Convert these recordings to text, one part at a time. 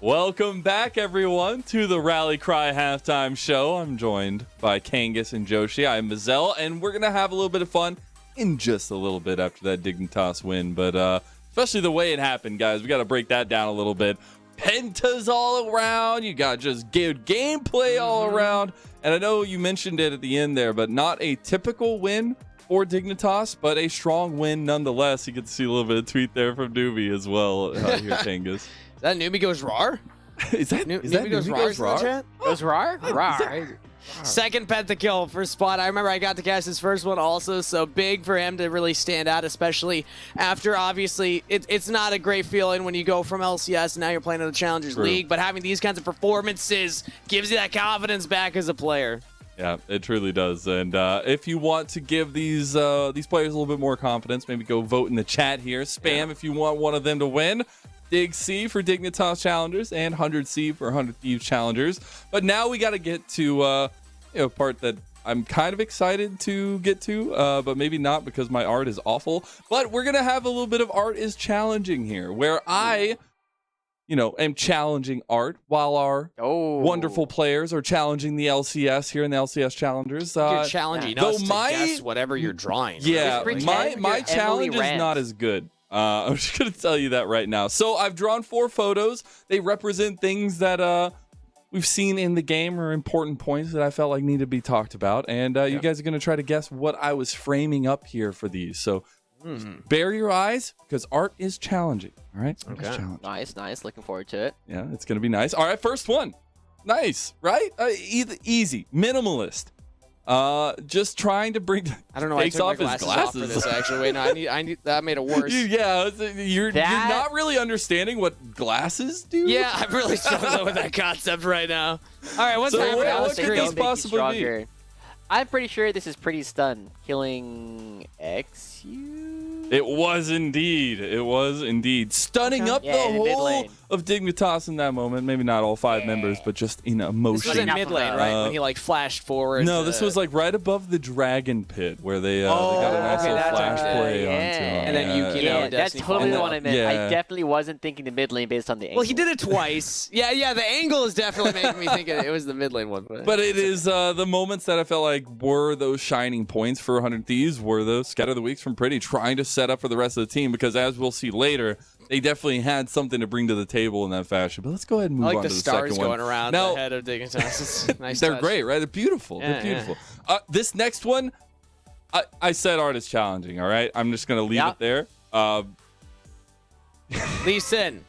Welcome back, everyone, to the Rally Cry Halftime Show. I'm joined by Kangas and Joshi. I'm Mazel, and we're going to have a little bit of fun in just a little bit after that Dignitas win. But especially the way it happened, guys, we got to break that down a little bit. Pentas all around. You got just good gameplay all around. And I know you mentioned it at the end there, but not a typical win for Dignitas, but a strong win nonetheless. You get to see a little bit of tweet there from Newbie as well here, Kangas. Is that Newbie goes rar? Is that Newbie goes rar? Goes rar? Rar. Second pentakill for Spot. I remember I got to catch his first one also, so big for him to really stand out, especially after, obviously, it's not a great feeling when you go from LCS and now you're playing in the Challengers League, but having these kinds of performances gives you that confidence back as a player. Yeah, it truly does. And if you want to give these players a little bit more confidence, maybe go vote in the chat here. Spam if you want one of them to win. DIGC for Dignitas Challengers and 100C for 100 Thieves Challengers. But now we got to get to a part that I'm kind of excited to get to, but maybe not because my art is awful. But we're going to have a little bit of art is challenging here, where I, am challenging art while our wonderful players are challenging the LCS here in the LCS Challengers. You're challenging us to guess whatever you're drawing. Yeah, my challenge is not as good. I'm just going to tell you that right now. So I've drawn 4 photos. They represent things that we've seen in the game or important points that I felt like need to be talked about. And you guys are going to try to guess what I was framing up here for these. So bear your eyes because art is challenging. All right? Okay. Nice. Looking forward to it. Yeah, it's going to be nice. All right, first one. Nice, right? Easy. Minimalist. Just trying to bring I don't know. I took my glasses off for this. Actually, wait, no, I need that made it worse. You're not really understanding what glasses do. Yeah, I'm really struggling with that concept right now. All right, what's happening? What could this possibly be? I'm pretty sure this is pretty stun. Killing XU. It was indeed stunning up the whole of Dignitas in that moment. Maybe not all 5 members, but just in emotion. This was in mid lane, right? When he flashed forward. No, this was right above the dragon pit where they got a nice little flash play onto him. And then that's totally the one I meant. I definitely wasn't thinking the mid lane based on the angle. Well, he did it twice. Yeah, the angle is definitely making me think it was the mid lane one. But it is the moments that I felt like were those shining points for 100 Thieves, were the Scatter the Weeks from Pretty trying to set up for the rest of the team, because as we'll see later, they definitely had something to bring to the table in that fashion. But let's go ahead and move on to the second one. I like the stars going around the head of Dignitas. Nice They're great, right? They're beautiful. They're beautiful. This next one, I said art is challenging, all right? I'm just going to leave it there. Lee Sin.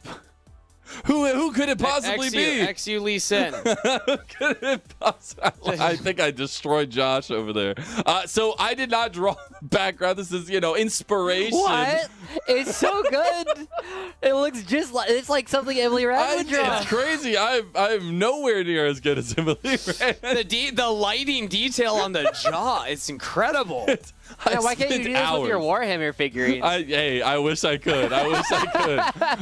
Who could it possibly be? XU Lee Sin. Who could it possibly? I think I destroyed Josh over there. So I did not draw the background. This is, inspiration. What? It's so good. It looks just like it's something Emily Rand would draw. It's crazy. I'm nowhere near as good as Emily Rand. The lighting detail on the jaw, it's incredible. Why can't you do this with your Warhammer figurines? I wish I could.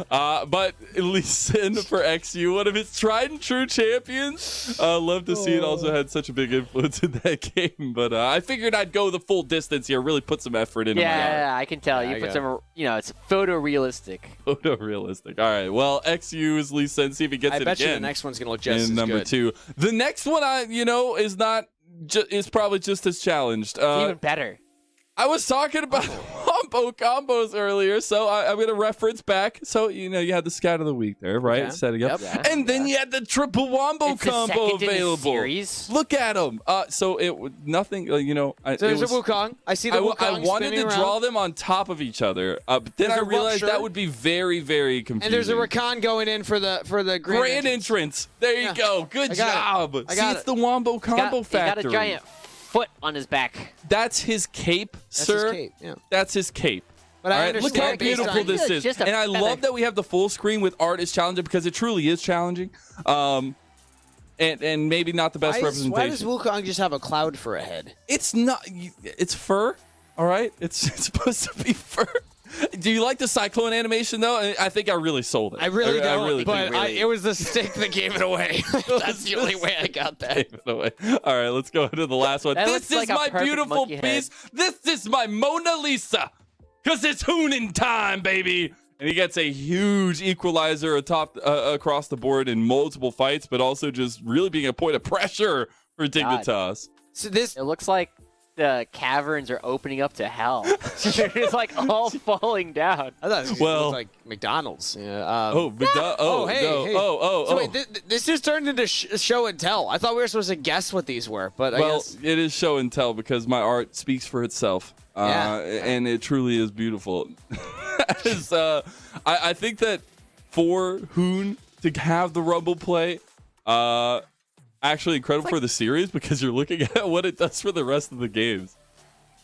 But at least for XU, one of his tried and true champions. Love to see it also had such a big influence in that game. But I figured I'd go the full distance here, really put some effort into my art. Yeah, I can tell. You put some, it's photorealistic. Photorealistic. All right. Well, XU is Lee Sin. See if he gets it again. I bet you the next one's going to look just as number good. 2. The next one, is probably just as challenged. Even better. I was talking about wombo combos earlier, so I'm going to reference back. So, you had the Scout of the Week there, right? Yeah. Setting up. Yep. And then you had the triple wombo combo available. Look at them. So it was nothing, So there's a Wukong. I see the Wukong I wanted to draw them on top of each other, but then I realized that would be very, very confusing. And there's a Rakan going in for the grand entrance. There you go. Good job. It's the wombo combo factory. He's got a giant foot on his back. That's his cape, sir. His cape, yeah. That's his cape. But I understand. Look how beautiful this is. And I love that we have the full screen with art is challenging, because it truly is challenging. And maybe not the best representation. Why does Wukong just have a cloud for a head? It's not. It's fur. All right. It's supposed to be fur. Do you like the Cyclone animation, though? I think I really sold it. I really don't, but it was the stick that gave it away. That's the only way I got that. Gave it away. All right, let's go into the last one. This is my beautiful piece. This is my Mona Lisa. Because it's Hoonin' time, baby. And he gets a huge equalizer across the board in multiple fights, but also just really being a point of pressure for Dignitas. So this It looks like the caverns are opening up to hell. It's like all falling down. I thought it was Well- like McDonald's. Yeah. Hey. So wait, this just turned into show and tell. I thought we were supposed to guess what these were, but I Well, guess it is show and tell because my art speaks for itself. And it truly is beautiful. I think that for Hoon to have the Rumble play, actually incredible for the series because you're looking at what it does for the rest of the games.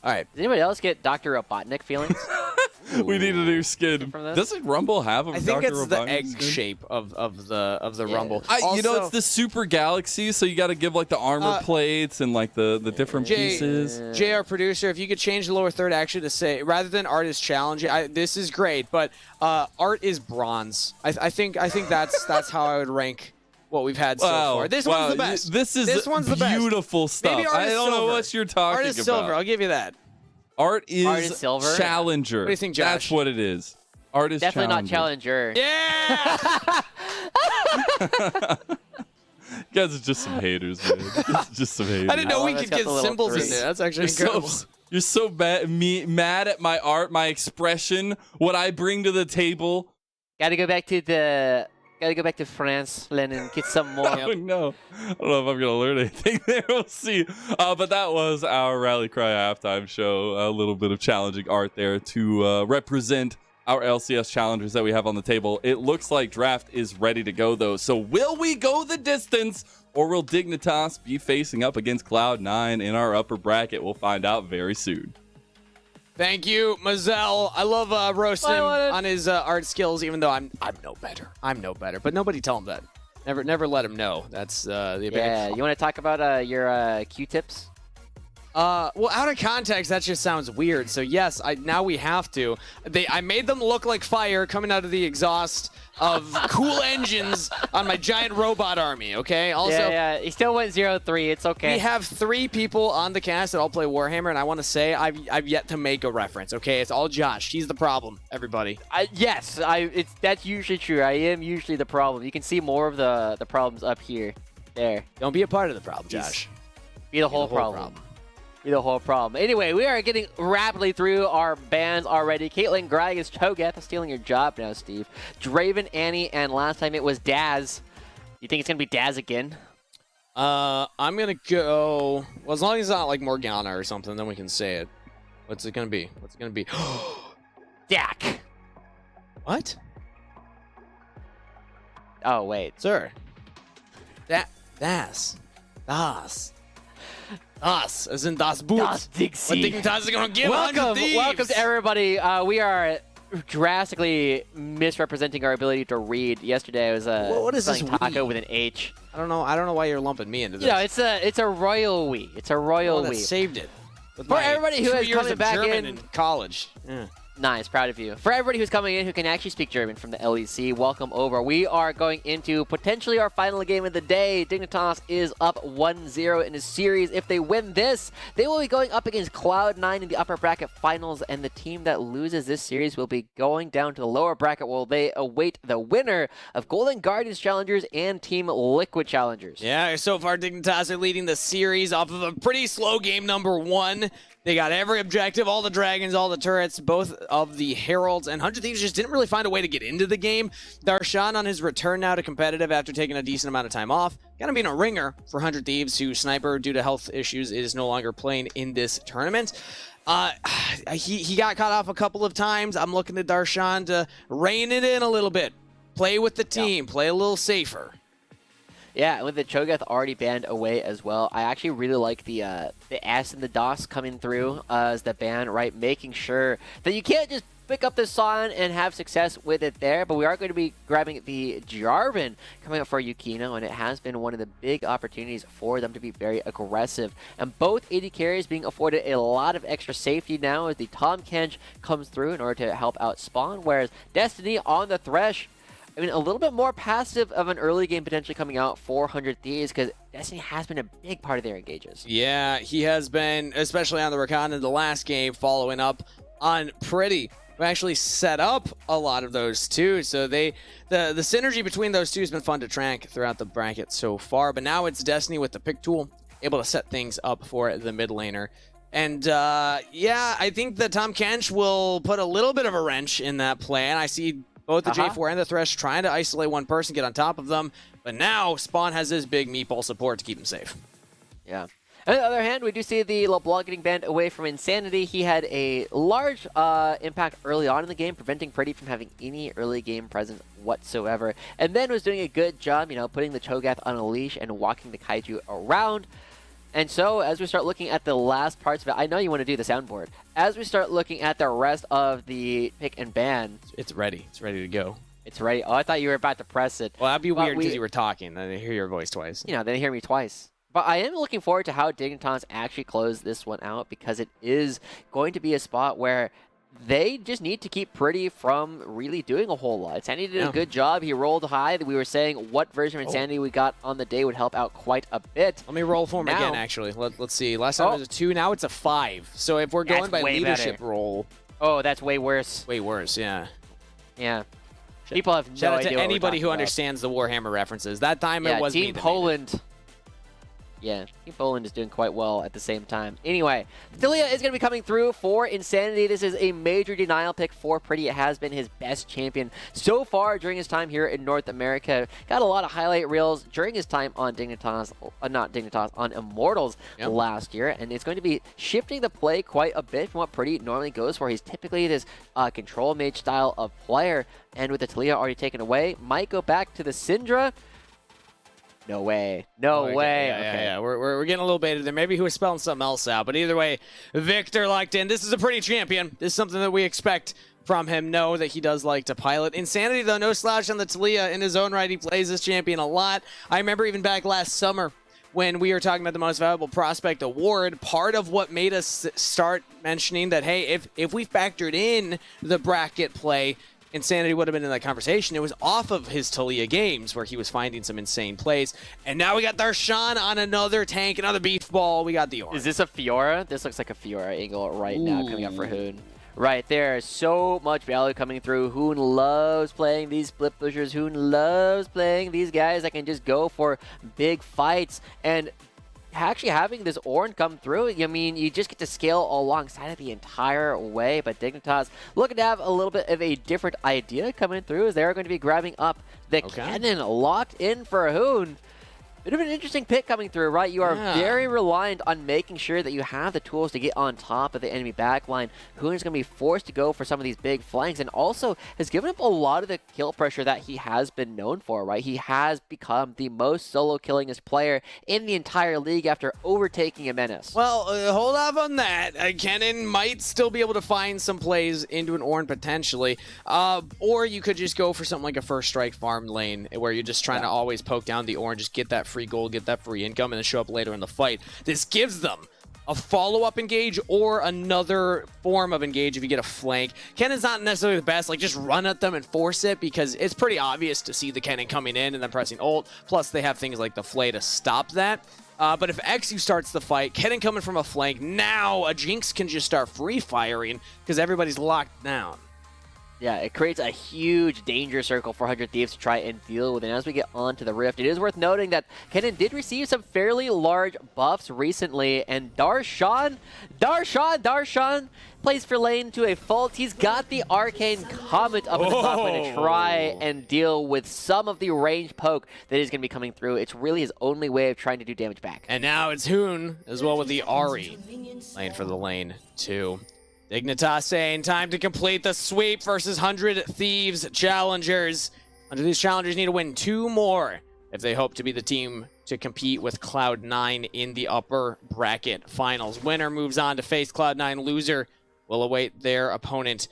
all right. Does anybody else get Dr. Robotnik feelings? We need a new skin. From this? Doesn't Rumble have a I think Dr. it's the Robotnik egg skin? shape of the Rumble. It's the Super Galaxy, so you got to give like the armor plates and like the different pieces. Jay, our producer, if you could change the lower third actually to say, rather than art is challenging, this is great, but art is bronze. I think that's how I would rank what we've had so far. This one's the best. This one's the best. beautiful stuff. Maybe art I is don't know silver. what you're talking Art is about. silver. I'll give you that. Art is silver? Challenger. What do you think, Josh? That's what it is. Art is Definitely not Challenger. Challenger. Yeah. You guys are just some haters, man. Just some haters. I didn't know love we it's could got get the little symbols in three. there. That's actually You're incredible. you're so mad at my art, my expression, what I bring to the table. Gotta go back to France, Lennon. Get some more. Oh no, I don't know if I'm gonna learn anything there. We'll see. But that was our Rally Cry halftime show. A little bit of challenging art there to represent our LCS challengers that we have on the table. It looks like draft is ready to go though. So will we go the distance, or will Dignitas be facing up against Cloud9 in our upper bracket? We'll find out very soon. Thank you, Mazel. I love roasting him Bye, Lennon. on his art skills, even though I'm no better. I'm no better. But nobody tell him that. Never let him know. That's the Yeah, you want to talk about your Q-tips? well, out of context, that just sounds weird. So yes, now we have to. I made them look like fire coming out of the exhaust of cool engines on my giant robot army. Okay. Also, Yeah, he still went 0-3. It's okay. we have 3 people on the cast that all play Warhammer, and I want to say I've yet to make a reference. Okay, it's all Josh. He's the problem. Everybody. That's usually true. I am usually the problem. You can see more of the problems up here. There. Don't be a part of the problem, Josh. Be the whole problem. Be the whole problem. Anyway, we are getting rapidly through our bans already. Caitlin Gregg is Cho'Gath stealing your job now, Steve. Draven, Annie, and last time it was Daz. You think it's going to be Daz again? I'm gonna go. Well, as long as it's not like Morgana or something, then we can say it. What's it gonna be? What's it gonna be? Dak. What? Oh, wait. Sir. Das, as in Das Boot. Das DIGC. What Dignitas is gonna give 100 Thieves. Welcome to everybody. We are drastically misrepresenting our ability to read. Yesterday I was What is this spelling taco we? with an H. I don't know why you're lumping me into this. You know, it's a royal we. It's a royal that we. saved it. With For my everybody who 2 is years coming of back German in- college. Yeah. Nice, proud of you. For everybody who's coming in who can actually speak German from the LEC, welcome over. We are going into potentially our final game of the day. Dignitas is up 1-0 in a series. If they win this, they will be going up against Cloud9 in the upper bracket finals, and the team that loses this series will be going down to the lower bracket while they await the winner of Golden Guardians Challengers and Team Liquid Challengers. Yeah, so far Dignitas are leading the series off of a pretty slow game number 1. They got every objective, all the dragons, all the turrets, both of the heralds, and 100 Thieves just didn't really find a way to get into the game. Darshan on his return now to competitive after taking a decent amount of time off. Gonna be in a ringer for 100 Thieves, who Sniper, due to health issues, is no longer playing in this tournament. He got caught off a couple of times. I'm looking at Darshan to rein it in a little bit. Play with the team, play a little safer. Yeah, with the Cho'Gath already banned away as well, I actually really like the S and the DOS coming through as the ban, right? Making sure that you can't just pick up the Scion and have success with it there, but we are going to be grabbing the Jarvan coming up for Yukino, and it has been one of the big opportunities for them to be very aggressive. And both AD carries being afforded a lot of extra safety now as the Tom Kench comes through in order to help out Spawn, whereas Destiny on the Thresh, I mean, a little bit more passive of an early game potentially coming out for 100 Thieves, because Destiny has been a big part of their engages. Yeah, he has been, especially on the Rakan in the last game, following up on pretty who actually set up a lot of those too. So the synergy between those two has been fun to track throughout the bracket so far. But now it's Destiny with the pick tool, able to set things up for the mid laner. And yeah, I think that Tom Kench will put a little bit of a wrench in that plan. I see both the J4 and the Thresh trying to isolate one person, get on top of them. But now Spawn has his big meatball support to keep him safe. Yeah. On the other hand, we do see the LeBlanc getting banned away from Insanity. He had a large impact early on in the game, preventing Pretty from having any early game presence whatsoever. And then was doing a good job, you know, putting the Cho'Gath on a leash and walking the Kaiju around. And so, as we start looking at the last parts of it, I know you want to do the soundboard. As we start looking at the rest of the pick and ban. It's ready. It's ready to go. It's ready. Oh, I thought you were about to press it. Well, that'd be weird because you were talking. Then they hear your voice twice. You know, they hear me twice. But I am looking forward to how Dignitas actually close this one out, because it is going to be a spot where they just need to keep Pretty from really doing a whole lot. Insanity did a good job. He rolled high. We were saying what version of Insanity we got on the day would help out quite a bit. Let me roll for him again, actually. Let's see. Last time it was a 2, now it's a 5. So if we're going by leadership roll. Oh, that's way worse. Way worse, yeah. Yeah. People have no Shout out idea to what anybody who about. understands the Warhammer references. That time it was Team me that Poland. Yeah, Team Poland is doing quite well at the same time. Anyway, Tilia is going to be coming through for Insanity. This is a major denial pick for Pretty. It has been his best champion so far during his time here in North America. Got a lot of highlight reels during his time on Dignitas, not Dignitas, on Immortals last year. And it's going to be shifting the play quite a bit from what Pretty normally goes for. He's typically this control mage style of player. And with the Tilia already taken away, might go back to the Syndra. No way. No way. Yeah. We're getting a little baited there. Maybe he was spelling something else out. But either way, Victor locked in. This is a Pretty champion. This is something that we expect from him. Know that he does like to pilot. Insanity, though, no slouch on the Talia. In his own right, he plays this champion a lot. I remember even back last summer when we were talking about the Most Valuable Prospect Award, part of what made us start mentioning that, hey, if we factored in the bracket play, Insanity would have been in that conversation. It was off of his Talia games where he was finding some insane plays. And now we got Darshan on another tank, another beef ball. We got the orange. Is this a Fiora? This looks like a Fiora angle right now coming up for Hoon. Right there. So much value coming through. Hoon loves playing these split pushers. Hoon loves playing these guys that can just go for big fights. And actually having this Ornn come through, I mean, you just get to scale alongside it the entire way. But Dignitas looking to have a little bit of a different idea coming through, as they're going to be grabbing up the cannon locked in for Hoon. Bit of an interesting pick coming through, right? You are very reliant on making sure that you have the tools to get on top of the enemy backline. Hoon is going to be forced to go for some of these big flanks, and also has given up a lot of the kill pressure that he has been known for, right? He has become the most solo killingest player in the entire league after overtaking a Menace. Well, hold off on that. Kennen might still be able to find some plays into an Ornn potentially. Or you could just go for something like a first strike farm lane where you're just trying to always poke down the Ornn, just get that free gold, get that free income, and then show up later in the fight. This gives them a follow-up engage or another form of engage if you get a flank. Kennen's not necessarily the best. Like, just run at them and force it, because it's pretty obvious to see the Kennen coming in and then pressing ult. Plus, they have things like the Flay to stop that. But if Xu starts the fight, Kennen coming from a flank, now a Jinx can just start free-firing because everybody's locked down. Yeah, it creates a huge danger circle for 100 Thieves to try and deal with. And as we get on to the Rift, it is worth noting that Kennen did receive some fairly large buffs recently. And Darshan plays for lane to a fault. He's got the Arcane Comet up at the top to try and deal with some of the range poke that is going to be coming through. It's really his only way of trying to do damage back. And now it's Hoon as well with the Ahri lane for the lane 2. Dignitas saying time to complete the sweep versus 100 Thieves Challengers. 100 Thieves Challengers need to win 2 more if they hope to be the team to compete with Cloud9 in the upper bracket finals. Winner moves on to face Cloud9. Loser will await their opponent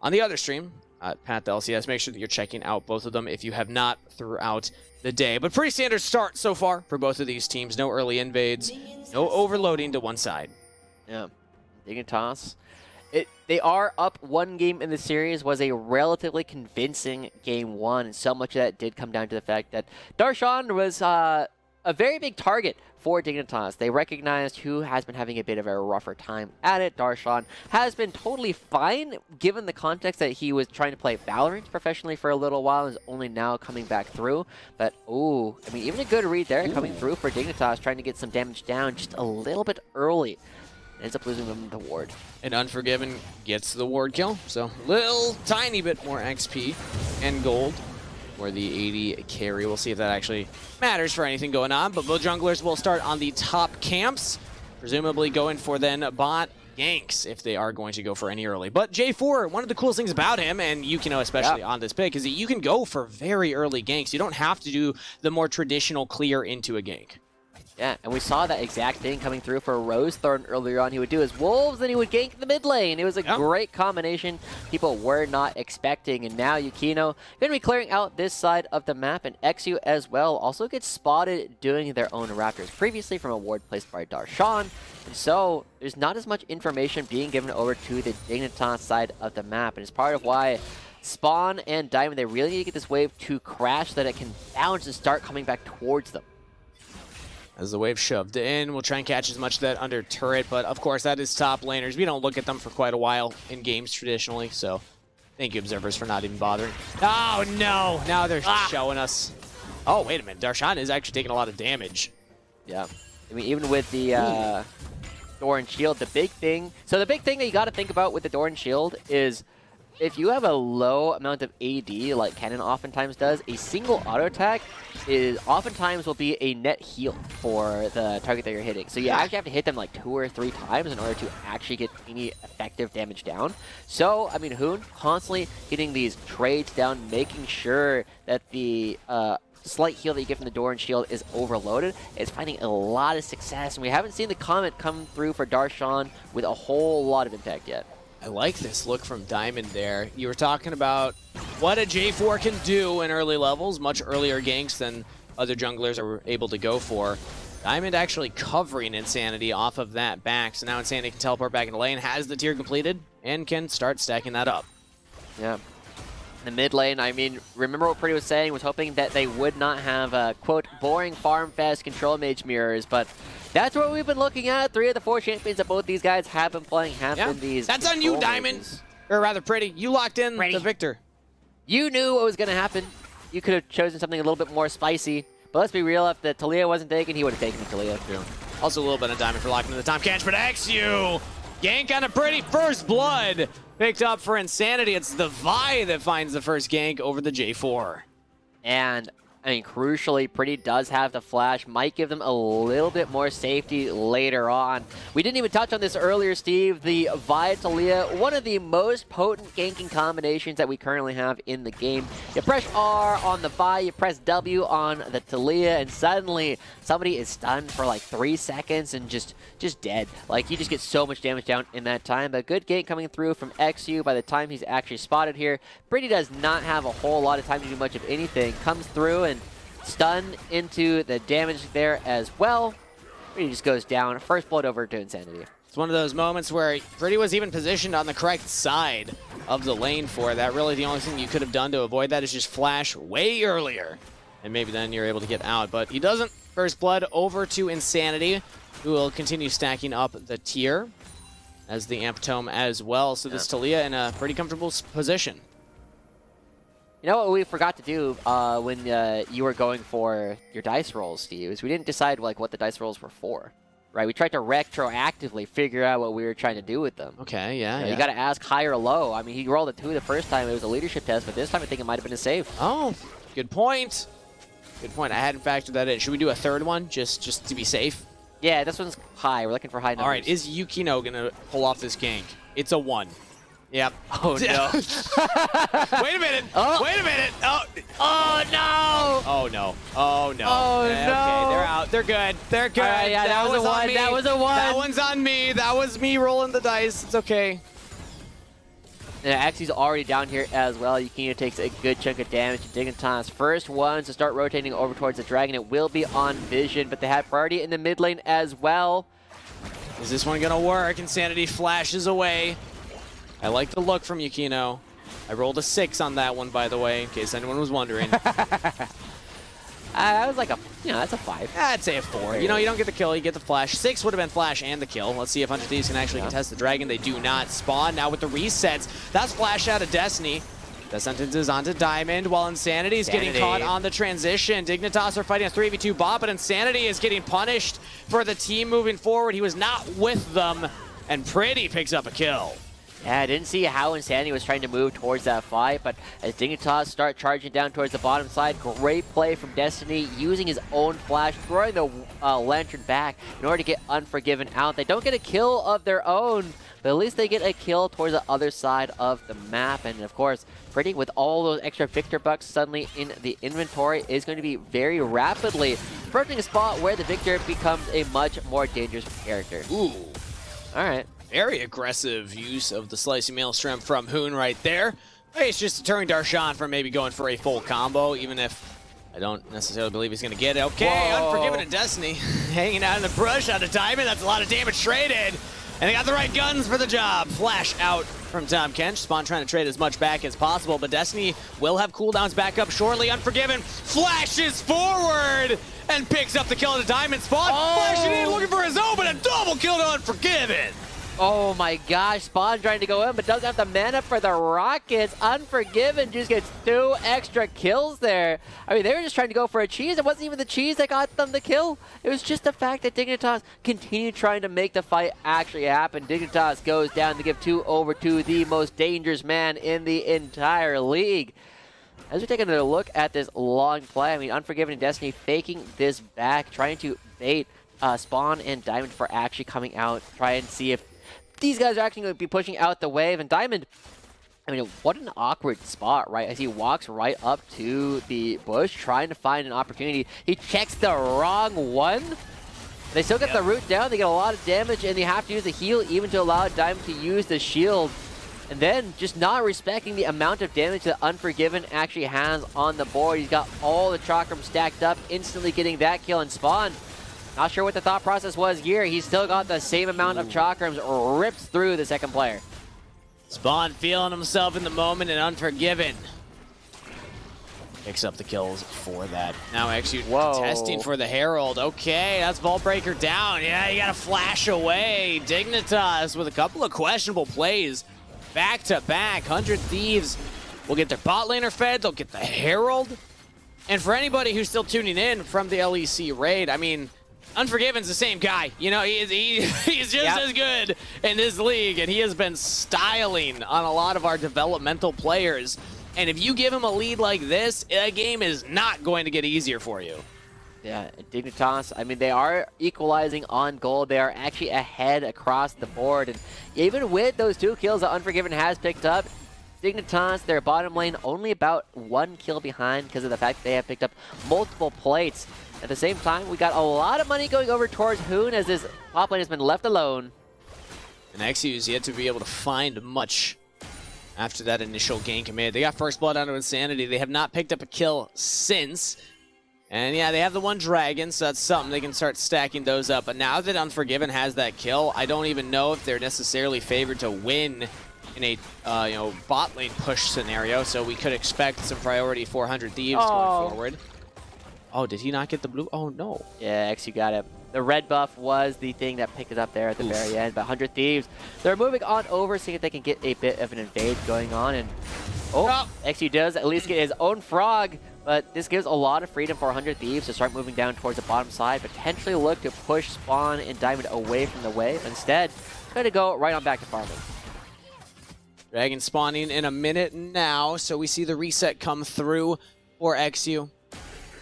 on the other stream at Pat the LCS. Make sure that you're checking out both of them if you have not throughout the day. But pretty standard start so far for both of these teams. No early invades, no overloading to one side. Yeah, Dignitas. They are up 1 game in the series, was a relatively convincing game 1, and so much of that did come down to the fact that Darshan was a very big target for Dignitas. They recognized who has been having a bit of a rougher time at it. Darshan has been totally fine, given the context that he was trying to play Valorant professionally for a little while and is only now coming back through. But, I mean, even a good read there coming through for Dignitas, trying to get some damage down just a little bit early. Ends up losing them the ward. And Unforgiven gets the ward kill, so little tiny bit more XP and gold for the 80 carry. We'll see if that actually matters for anything going on, but both junglers will start on the top camps, presumably going for then bot ganks if they are going to go for any early. But J4, one of the coolest things about him, and Yukino especially on this pick, is that you can go for very early ganks. You don't have to do the more traditional clear into a gank. Yeah, and we saw that exact thing coming through for Rosethorn earlier on. He would do his Wolves, and he would gank the mid lane. It was a great combination people were not expecting. And now Yukino going to be clearing out this side of the map, and XU as well also gets spotted doing their own Raptors previously from a ward placed by Darshan. And so there's not as much information being given over to the Dignitas side of the map, and it's part of why Spawn and Diamond, they really need to get this wave to crash so that it can bounce and start coming back towards them. As the wave shoved in, we'll try and catch as much of that under turret, but of course that is top laners. We don't look at them for quite a while in games traditionally, so thank you, observers, for not even bothering. Oh no, now they're showing us. Oh, wait a minute, Darshan is actually taking a lot of damage. Yeah, I mean, even with the Door and Shield, the big thing that you got to think about with the Door and Shield is if you have a low amount of AD, like Cannon oftentimes does, a single auto attack oftentimes will be a net heal for the target that you're hitting. So you actually have to hit them like 2 or 3 times in order to actually get any effective damage down. So, I mean, Hoon constantly getting these trades down, making sure that the slight heal that you get from the Door and Shield is overloaded. It's finding a lot of success, and we haven't seen the comment come through for Darshan with a whole lot of impact yet. I like this look from Diamond there. You were talking about what a J4 can do in early levels, much earlier ganks than other junglers are able to go for. Diamond actually covering Insanity off of that back, so now Insanity can teleport back into lane, has the tier completed, and can start stacking that up. Yeah. The mid lane, I mean, remember what Pretty was saying, was hoping that they would not have, quote, boring farm fest control mage mirrors, but that's what we've been looking at. 3 of the 4 champions that both these guys have been playing have been these. That's on you, Diamond. Mages. Or rather, Pretty. You locked in the victor. You knew what was going to happen. You could have chosen something a little bit more spicy. But let's be real, if the Talia wasn't taken, he would have taken the Talia. Yeah. Also a little bit of Diamond for locking in the time catch, but XU! Gank on a Pretty. First blood picked up for Insanity. It's the Vi that finds the first gank over the J4. And I mean, crucially, Pretty does have the flash, might give them a little bit more safety later on. We didn't even touch on this earlier, Steve. The Vi Talia, one of the most potent ganking combinations that we currently have in the game. You press R on the Vi, you press W on the Talia, and suddenly somebody is stunned for like 3 seconds and just dead. Like, you just get so much damage down in that time. But good gank coming through from XU by the time he's actually spotted here. Pretty does not have a whole lot of time to do much of anything. Comes through and stun into the damage there as well. Pretty just goes down. First blood over to Insanity. It's one of those moments where Pretty was even positioned on the correct side of the lane for that. Really, the only thing you could have done to avoid that is just flash way earlier. And maybe then you're able to get out. But he doesn't. First blood over to Insanity, who will continue stacking up the tier as the Amp Tome as well. So this Talia in a pretty comfortable position. You know what we forgot to do when you were going for your dice rolls, Steve, is we didn't decide like what the dice rolls were for, right? We tried to retroactively figure out what we were trying to do with them. Okay, yeah. You got to ask high or low. I mean, he rolled a 2 the first time. It was a leadership test, but this time I think it might have been a save. Oh, good point. Good point. I hadn't factored that in. Should we do a third one just to be safe? Yeah, this one's high. We're looking for high numbers. All right, is Yukino going to pull off this gank? It's a 1. Yep. Oh, no. Wait a minute. Oh. Wait a minute. Oh. Oh, no. Oh, no. Oh, no. Oh, no. Okay, they're out. They're good. They're good. Yeah, that was a 1. That was a 1. That one's on me. That was me rolling the dice. It's okay. Yeah, Xy's already down here as well. Yukino takes a good chunk of damage. Dignitas first ones to start rotating over towards the dragon. It will be on Vision, but they have priority in the mid lane as well. Is this one going to work? Insanity flashes away. I like the look from Yukino. I rolled a 6 on that one, by the way, in case anyone was wondering. That was like a, that's a 5. I'd say a 4. You know, you don't get the kill, you get the flash. 6 would have been flash and the kill. Let's see if 100 Thieves can actually contest the dragon. They do not spawn. Now with the resets, that's flash out of Destiny. The sentence is onto Diamond, while Insanity is getting caught on the transition. Dignitas are fighting a 3v2 bot, but Insanity is getting punished for the team moving forward. He was not with them, and Pretty picks up a kill. Yeah, I didn't see how Insanity was trying to move towards that fight, but as Dignitas start charging down towards the bottom side, great play from Destiny, using his own flash, throwing the Lantern back in order to get Unforgiven out. They don't get a kill of their own, but at least they get a kill towards the other side of the map. And of course, Pretty, with all those extra Victor bucks suddenly in the inventory, is going to be very rapidly approaching a spot where the Victor becomes a much more dangerous character. Ooh. All right. Very aggressive use of the Slicey Maelstrom from Hoon right there. It's just deterring Darshan from maybe going for a full combo, even if I don't necessarily believe he's going to get it. Okay, Whoa. Unforgiven and Destiny hanging out in the brush out of Diamond. That's a lot of damage traded. And they got the right guns for the job. Flash out from Tom Kench. Spawn trying to trade as much back as possible, but Destiny will have cooldowns back up shortly. Unforgiven flashes forward and picks up the kill at the Diamond. Spawn flashing in, looking for his own, but a double kill to Unforgiven. Oh my gosh, Spawn trying to go in, but doesn't have the mana for the rockets. Unforgiven just gets 2 extra kills there. I mean, they were just trying to go for a cheese. It wasn't even the cheese that got them the kill. It was just the fact that Dignitas continued trying to make the fight actually happen. Dignitas goes down to give 2 over to the most dangerous man in the entire league. As we're taking a look at this long play, I mean, Unforgiven and Destiny faking this back, trying to bait Spawn and Diamond for actually coming out, try and see if these guys are actually going to be pushing out the wave. And Diamond, I mean, what an awkward spot, right? As he walks right up to the bush, trying to find an opportunity. He checks the wrong one. They still get the root down. They get a lot of damage, and they have to use the heal even to allow Diamond to use the shield. And then just not respecting the amount of damage that Unforgiven actually has on the board. He's got all the Chakram stacked up, instantly getting that kill. And Spawn, not sure what the thought process was here. He's still got the same amount of Chakrams, rips through the second player. Spawn feeling himself in the moment, and Unforgiven picks up the kills for that. Now actually testing for the Herald. Okay, that's Vault Breaker down. Yeah, you gotta flash away. Dignitas with a couple of questionable plays back to back. 100 Thieves will get their bot laner fed. They'll get the Herald. And for anybody who's still tuning in from the LEC raid, I mean, Unforgiven's the same guy. You know, he's just as good in this league, and he has been styling on a lot of our developmental players. And if you give him a lead like this, a game is not going to get easier for you. Yeah, Dignitas, I mean, they are equalizing on gold. They are actually ahead across the board. And even with those 2 kills that Unforgiven has picked up, Dignitas, their bottom lane, only about 1 kill behind because of the fact that they have picked up multiple plates. At the same time, we got a lot of money going over towards Hoon as this top lane has been left alone. And XU is yet to be able to find much after that initial gank commit. They got first blood onto Insanity. They have not picked up a kill since. And yeah, they have the 1 dragon, so that's something. They can start stacking those up. But now that Unforgiven has that kill, I don't even know if they're necessarily favored to win in a bot lane push scenario. So we could expect some priority 400 Thieves going forward. Oh, did he not get the blue? Oh, no. Yeah, XU got it. The red buff was the thing that picked it up there at the very end. But 100 Thieves, they're moving on over, seeing if they can get a bit of an invade going on. And XU does at least get his own frog. But this gives a lot of freedom for 100 Thieves to start moving down towards the bottom side, potentially look to push Spawn and Diamond away from the wave. Instead, going to go right on back to farming. Dragon spawning in a minute now, so we see the reset come through for XU.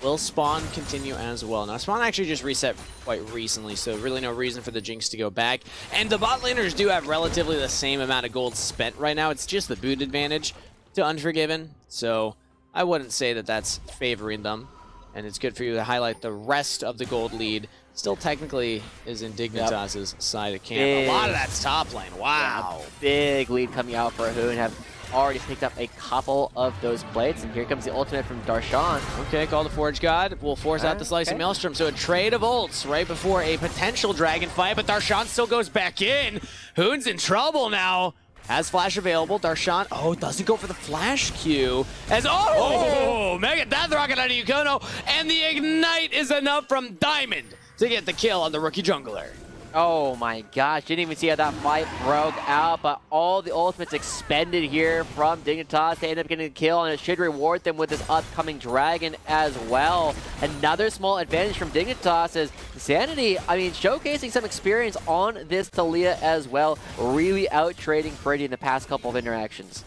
Will Spawn continue as well? Now, Spawn actually just reset quite recently, so really no reason for the Jinx to go back. And the bot laners do have relatively the same amount of gold spent right now. It's just the boot advantage to Unforgiven, so I wouldn't say that that's favoring them. And it's good for you to highlight the rest of the gold lead. Still technically is in Dignitas' side of camp. A lot of that's top lane. Wow. Yeah, big lead coming out for Hoon. Have already picked up a couple of those plates. And here comes the ultimate from Darshan. Okay, call the Forge God. Will force out the Slicey Maelstrom. So a trade of ults right before a potential dragon fight. But Darshan still goes back in. Hoon's in trouble now. Has flash available. Darshan, doesn't go for the flash Q. As, Mega Death Rocket out of Yukono. And the Ignite is enough from Diamond to get the kill on the rookie jungler. Oh my gosh, didn't even see how that fight broke out, but all the ultimates expended here from Dignitas. They end up getting a kill, and it should reward them with this upcoming dragon as well. Another small advantage from Dignitas is Sanity, showcasing some experience on this Taliyah as well, really out-trading Pretty in the past couple of interactions.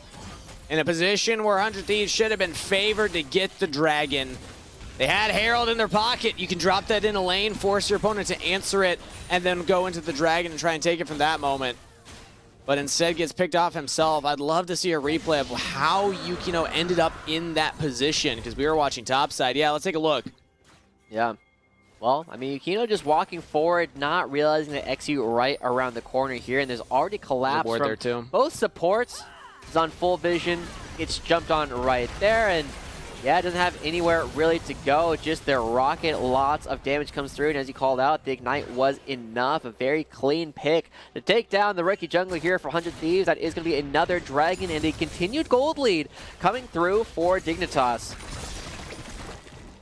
In a position where 100 Thieves should have been favored to get the dragon. They had Herald in their pocket. You can drop that in a lane, force your opponent to answer it, and then go into the dragon and try and take it from that moment. But instead gets picked off himself. I'd love to see a replay of how Yukino ended up in that position, because we were watching topside. Yeah, let's take a look. Yeah. Well, Yukino just walking forward, not realizing the XU right around the corner here, and there's already collapse from there too. Both supports. It's on full vision. It's jumped on right there, and yeah, it doesn't have anywhere really to go. Just their rocket, lots of damage comes through, and as you called out, the Ignite was enough. A very clean pick to take down the rookie jungler here for 100 Thieves. That is going to be another dragon, and a continued gold lead coming through for Dignitas.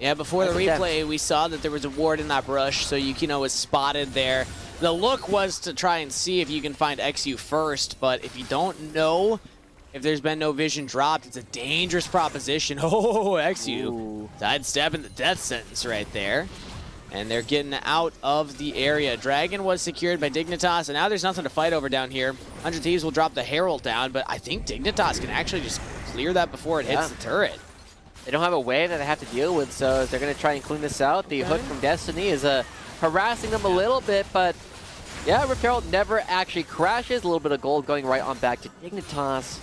Yeah, before the replay, we saw that there was a ward in that brush, so Yukino was spotted there. The look was to try and see if you can find XU first, but if you don't know if there's been no vision dropped, it's a dangerous proposition. XU sidestepping the death sentence right there. And they're getting out of the area. Dragon was secured by Dignitas, and now there's nothing to fight over down here. 100 Thieves will drop the Herald down, but I think Dignitas can actually just clear that before it hits the turret. They don't have a wave that they have to deal with, so they're going to try and clean this out. The hook from Destiny is harassing them a little bit, but yeah, Rift Herald never actually crashes. A little bit of gold going right on back to Dignitas.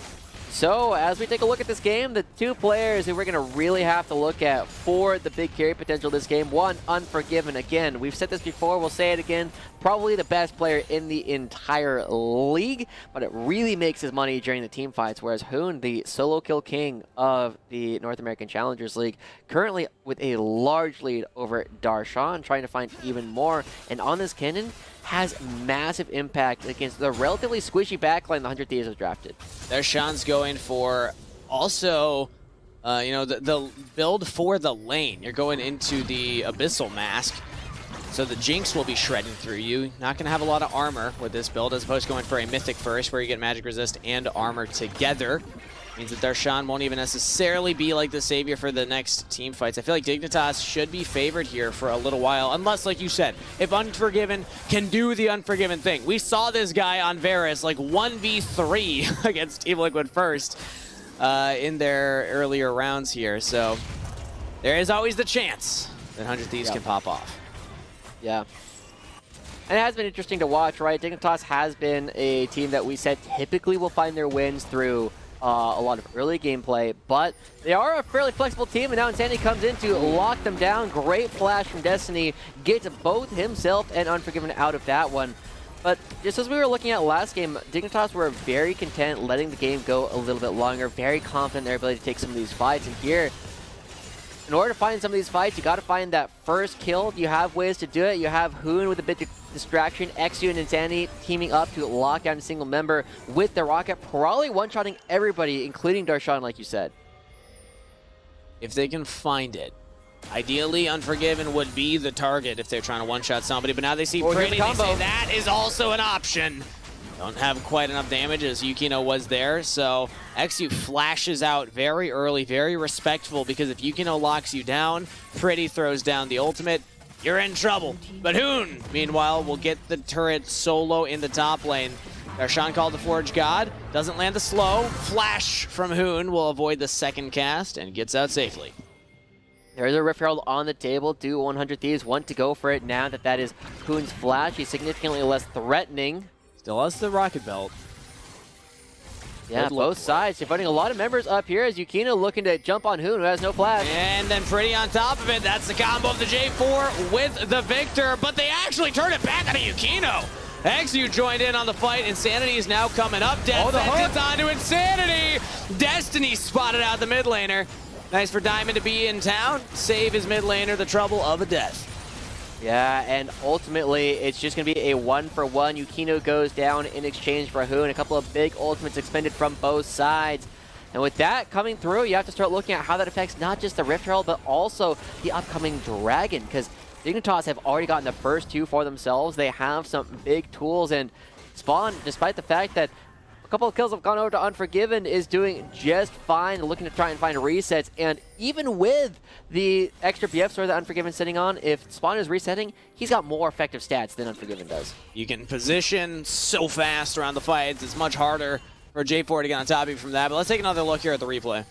So, as we take a look at this game, the two players who we're going to really have to look at for the big carry potential of this game. One, Unforgiven. Again, we've said this before, we'll say it again. Probably the best player in the entire league, but it really makes his money during the team fights, whereas Hoon, the solo kill king of the North American Challengers League, currently with a large lead over Darshan, trying to find even more. And on this cannon, has massive impact against the relatively squishy backline the 100 Thieves have drafted. Darshan's going for also, the build for the lane. You're going into the Abyssal Mask, so the Jinx will be shredding through you. Not going to have a lot of armor with this build, as opposed to going for a Mythic first, where you get magic resist and armor together. Means that Darshan won't even necessarily be like the savior for the next team fights. I feel like Dignitas should be favored here for a little while, unless, like you said, if Unforgiven can do the Unforgiven thing. We saw this guy on Varus like 1v3 against Team Liquid first in their earlier rounds here, so there is always the chance that 100 Thieves can pop off. Yeah. And it has been interesting to watch, right? Dignitas has been a team that we said typically will find their wins through a lot of early gameplay, but they are a fairly flexible team, and now Insanity comes in to lock them down. Great flash from Destiny, gets both himself and Unforgiven out of that one. But just as we were looking at last game, Dignitas were very content letting the game go a little bit longer, very confident in their ability to take some of these fights. And here, in order to find some of these fights, you got to find that first kill. You have ways to do it. You have Hoon with a bit of distraction, XU and Insanity teaming up to lock down a single member with the rocket, probably one-shotting everybody, including Darshan, like you said. If they can find it. Ideally, Unforgiven would be the target if they're trying to one-shot somebody, but now they see Pretty, they say that is also an option. Don't have quite enough damage as Yukino was there, so XU flashes out very early, very respectful, because if Yukino locks you down, Pretty throws down the ultimate, you're in trouble. But Hoon, meanwhile, will get the turret solo in the top lane. Darshan called the Forge God, doesn't land the slow. Flash from Hoon will avoid the second cast and gets out safely. There's a Rift Herald on the table. Do 100 Thieves want to go for it now that that is Hoon's flash? He's significantly less threatening. Still has the rocket belt. Yeah, both sides. You're finding a lot of members up here as Yukino looking to jump on Hoon, who has no flash. And then Pretty on top of it. That's the combo of the J4 with the Victor, but they actually turn it back on Yukino. XU joined in on the fight. Insanity is now coming up. Death sentence onto Insanity. Destiny spotted out the mid laner. Nice for Diamond to be in town. Save his mid laner the trouble of a death. Yeah, and ultimately, it's just going to be a 1-for-1. Yukino goes down in exchange for Hoon. A couple of big ultimates expended from both sides. And with that coming through, you have to start looking at how that affects not just the Rift Herald, but also the upcoming Dragon, because Dignitas have already gotten the first 2 for themselves. They have some big tools, and Spawn, despite the fact that a couple of kills have gone over to Unforgiven, is doing just fine, looking to try and find resets. And even with the extra BF sword that Unforgiven's sitting on, if Spawn is resetting, he's got more effective stats than Unforgiven does. You can position so fast around the fights. It's much harder for J4 to get on top of you from that. But let's take another look here at the replay.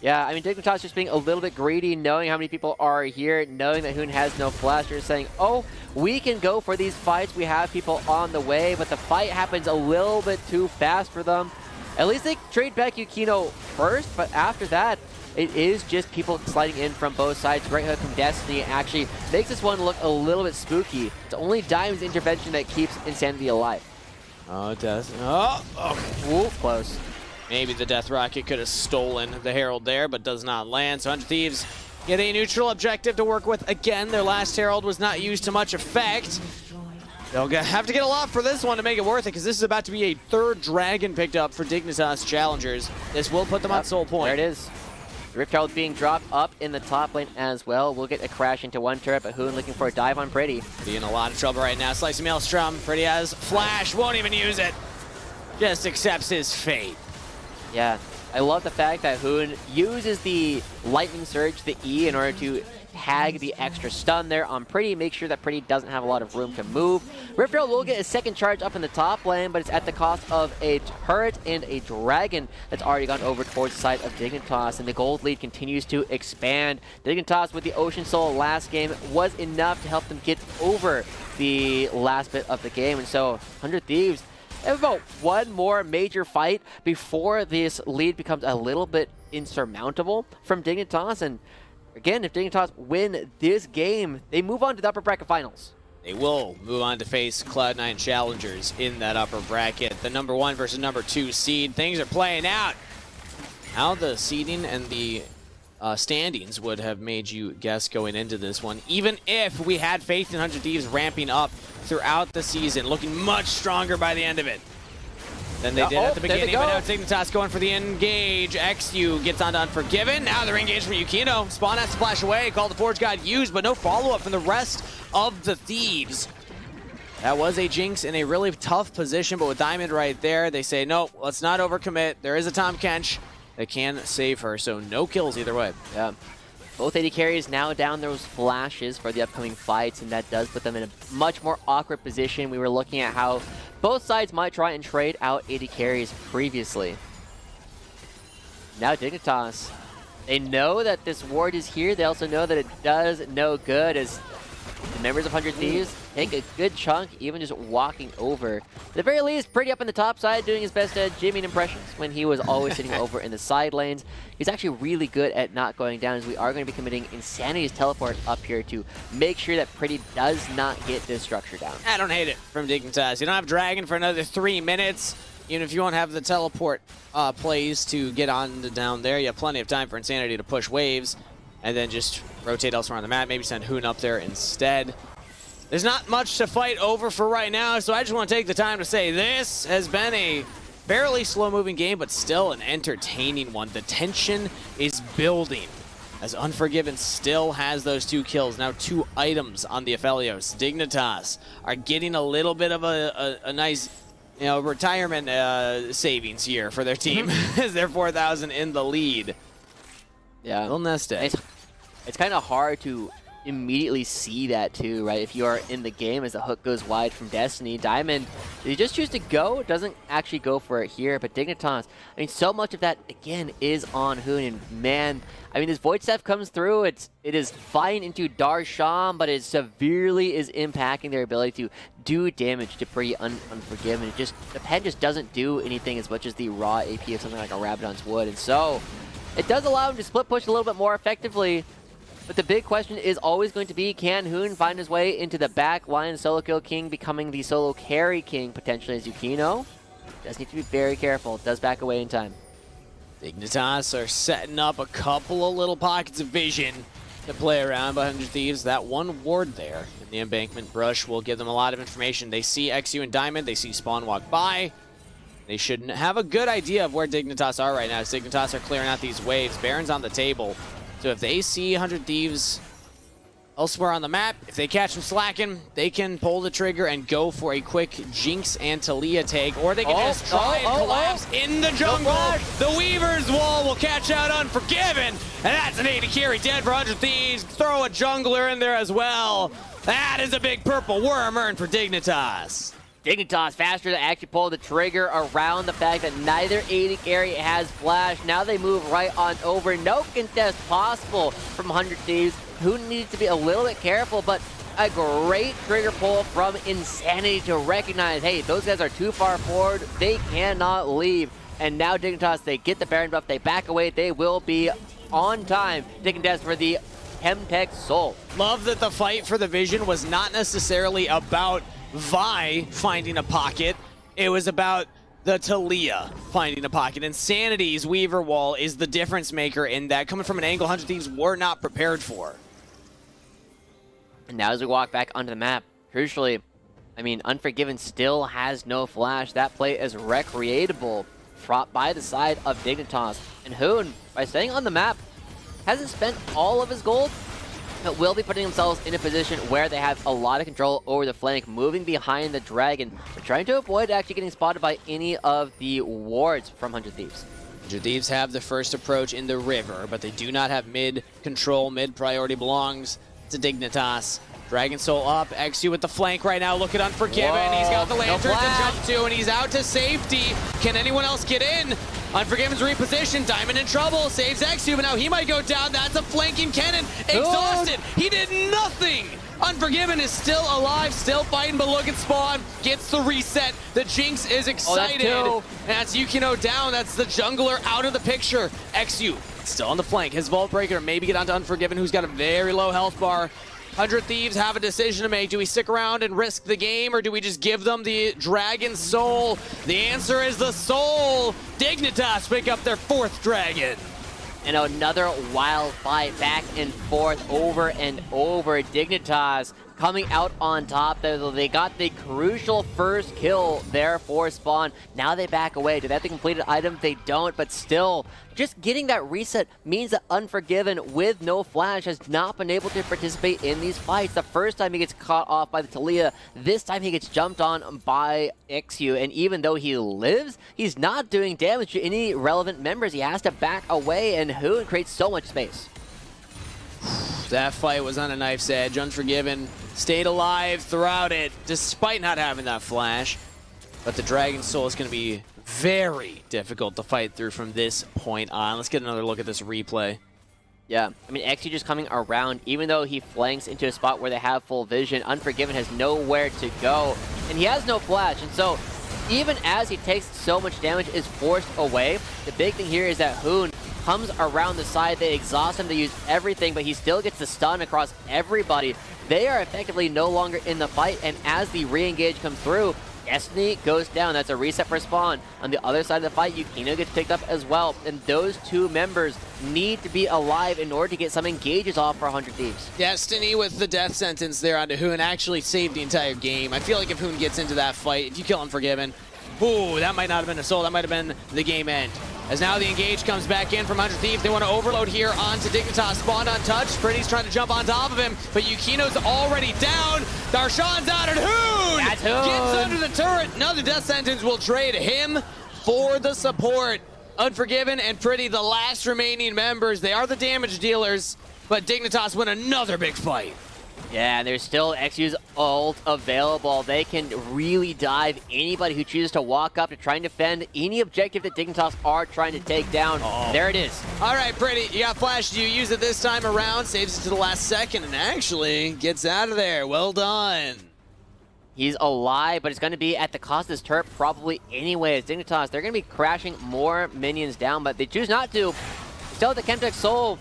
Yeah, I mean, Dignitas just being a little bit greedy, knowing how many people are here, knowing that Hoon has no flash. They're saying, oh, we can go for these fights. We have people on the way, but the fight happens a little bit too fast for them. At least they trade back Yukino first, but after that, it is just people sliding in from both sides. Great hook from Destiny actually makes this one look a little bit spooky. It's only Dime's intervention that keeps Insanity alive. Oh, Destiny. Oh, okay. Ooh, close. Maybe the Death Rocket could have stolen the Herald there, but does not land. So 100 Thieves get a neutral objective to work with. Again, their last Herald was not used to much effect. They'll have to get a lot for this one to make it worth it, because this is about to be a 3rd Dragon picked up for Dignitas Challengers. This will put them on Soul Point. There it is. The Rift Herald being dropped up in the top lane as well. We'll get a crash into one turret, but Hoon looking for a dive on Pretty. Pretty in a lot of trouble right now. Slicing Maelstrom. Pretty has flash, won't even use it. Just accepts his fate. Yeah, I love the fact that Hoon uses the Lightning Surge, the E, in order to tag the extra stun there on Pretty, make sure that Pretty doesn't have a lot of room to move. Rift Herald will get a second charge up in the top lane, but it's at the cost of a turret and a Dragon that's already gone over towards the side of Dignitas, and the gold lead continues to expand. Dignitas with the Ocean Soul last game was enough to help them get over the last bit of the game, and so 100 Thieves have about one more major fight before this lead becomes a little bit insurmountable from Dignitas. And again, if Dignitas win this game, they move on to the upper bracket finals. They will move on to face Cloud9 Challengers in that upper bracket. The number 1 versus number 2 seed. Things are playing out. How the seeding and the standings would have made you guess going into this one, even if we had faith in 100 Thieves ramping up throughout the season, looking much stronger by the end of it than they did at the beginning. But now Dignitas going for the engage. XU gets onto Unforgiven. Now they're engaged from Yukino. Spawn has to flash away. Call the Forge God used, but no follow-up from the rest of the Thieves. That was a Jinx in a really tough position, but with Diamond right there, they say, no, let's not overcommit. There is a Tahm Kench that can save her, so no kills either way. Yeah. Both AD carries now down those flashes for the upcoming fights, and that does put them in a much more awkward position. We were looking at how both sides might try and trade out AD carries previously. Now Dignitas, they know that this ward is here. They also know that it does no good, as the members of 100 Thieves take a good chunk, even just walking over. At the very least, Pretty up in the top side, doing his best at Jimmy impressions when he was always sitting over in the side lanes. He's actually really good at not going down, as we are going to be committing Insanity's teleport up here to make sure that Pretty does not get this structure down. I don't hate it from Dignitas. You don't have Dragon for another 3 minutes. Even if you won't have the teleport plays to get on to down there, you have plenty of time for Insanity to push waves and then just rotate elsewhere on the map. Maybe send Hoon up there instead. There's not much to fight over for right now, so I just want to take the time to say this has been a fairly slow-moving game, but still an entertaining one. The tension is building as Unforgiven still has those 2 kills. Now 2 items on the Aphelios. Dignitas are getting a little bit of a nice, you know, retirement savings here for their team as they're 4,000 in the lead. Yeah. Little nest egg. It's kind of hard to immediately see that too, right? If you are in the game as the hook goes wide from Destiny. Diamond, they just choose to go, doesn't actually go for it here, but Dignitas, I mean, so much of that, again, is on Hoon, and man, I mean, this Void Staff comes through, it is flying into Darshan, but it severely is impacting their ability to do damage to Pretty Unforgiven. It just, the pen just doesn't do anything as much as the raw AP of something like a Rabadon's would, and so it does allow him to split push a little bit more effectively. But the big question is always going to be, can Hoon find his way into the back line, solo kill king, becoming the solo carry king, potentially as Yukino? Does need to be very careful. Does back away in time. Dignitas are setting up a couple of little pockets of vision to play around by 100 Thieves. That one ward there in the embankment brush will give them a lot of information. They see XU and Diamond. They see Spawn walk by. They should have a good idea of where Dignitas are right now. As Dignitas are clearing out these waves. Baron's on the table. So if they see 100 Thieves elsewhere on the map, if they catch them slacking, they can pull the trigger and go for a quick Jinx and Talia take, or they can just try and collapse in the jungle. The Weaver's wall will catch out Unforgiven, and that's an 80 carry dead for 100 Thieves. Throw a jungler in there as well. That is a big purple worm earned for Dignitas. Dignitas faster to actually pull the trigger around the fact that neither 80 carry has flash. Now they move right on over. No contest possible from 100 Thieves, who needs to be a little bit careful, but a great trigger pull from Insanity to recognize, hey, those guys are too far forward. They cannot leave. And now Dignitas, they get the Baron buff. They back away. They will be on time. Dignitas for the Chemtech Soul. Love that the fight for the Vision was not necessarily about Vi finding a pocket. It was about the Talia finding a pocket. Insanity's Weaver wall is the difference maker in that, coming from an angle 100 Thieves were not prepared for. And now as we walk back onto the map, crucially, I mean, Unforgiven still has no flash. That play is recreatable by the side of Dignitas. And Hoon, by staying on the map, hasn't spent all of his gold, but will be putting themselves in a position where they have a lot of control over the flank, moving behind the Dragon, but trying to avoid actually getting spotted by any of the wards from 100 Thieves. 100 Thieves have the first approach in the river, but they do not have mid control. Mid priority belongs to Dignitas. Dragon Soul up, XU with the flank right now. Look at Unforgiven. Whoa, He's got the lantern no to jump to, and he's out to safety. Can anyone else get in? Unforgiven's repositioned. Diamond in trouble. Saves XU, but now he might go down. That's a flanking cannon. Exhausted. He did nothing. Unforgiven is still alive, still fighting, but look at Spawn. Gets the reset. The Jinx is excited. And that's Yukino down. That's the jungler out of the picture. XU still on the flank. His Vault Breaker maybe get onto Unforgiven, who's got a very low health bar. 100 Thieves have a decision to make. Do we stick around and risk the game, or do we just give them the Dragon Soul? The answer is the Soul. Dignitas pick up their 4th Dragon. And another wild fight back and forth over and over. Dignitas coming out on top. They got the crucial first kill there for Spawn. Now they back away. Do they have the completed item? They don't, but still, just getting that reset means that Unforgiven with no flash has not been able to participate in these fights. The first time he gets caught off by the Talia, this time he gets jumped on by XU, and even though he lives, he's not doing damage to any relevant members. He has to back away, and Hoon creates so much space. That fight was on a knife's edge. Unforgiven stayed alive throughout it, despite not having that flash. But the Dragon Soul is going to be very difficult to fight through from this point on. Let's get another look at this replay. Yeah, I mean, XU just coming around, even though he flanks into a spot where they have full vision, Unforgiven has nowhere to go, and he has no flash, and so even as he takes so much damage, is forced away. The big thing here is that Hoon comes around the side. They exhaust him, they use everything, but he still gets the stun across everybody. They are effectively no longer in the fight, and as the re-engage comes through, Destiny goes down. That's a reset for Spawn. On the other side of the fight, Yukino gets picked up as well, and those two members need to be alive in order to get some engages off for 100 Thieves. Destiny with the death sentence there onto Hoon actually saved the entire game. I feel like if Hoon gets into that fight, if you kill Unforgiven, ooh, that might not have been a soul. That might have been the game end. As now the engage comes back in from 100 Thieves. They want to overload here onto Dignitas. Spawn untouched. Pretty's trying to jump on top of him, but Yukino's already down. Darshan's out, and Hoon That's Hoon. Gets under the turret. Another death sentence will trade him for the support. Unforgiven and Pretty, the last remaining members. They are the damage dealers, but Dignitas win another big fight. Yeah, there's still XU's ult available. They can really dive anybody who chooses to walk up to try and defend any objective that Dignitas are trying to take down. There it is. All right, Pretty, you got flash. Do you use it this time around? Saves it to the last second and actually gets out of there. Well done. He's alive, but it's going to be at the cost of this turret probably anyways. Dignitas, they're going to be crashing more minions down, but they choose not to. Still, the Chemtech Soul,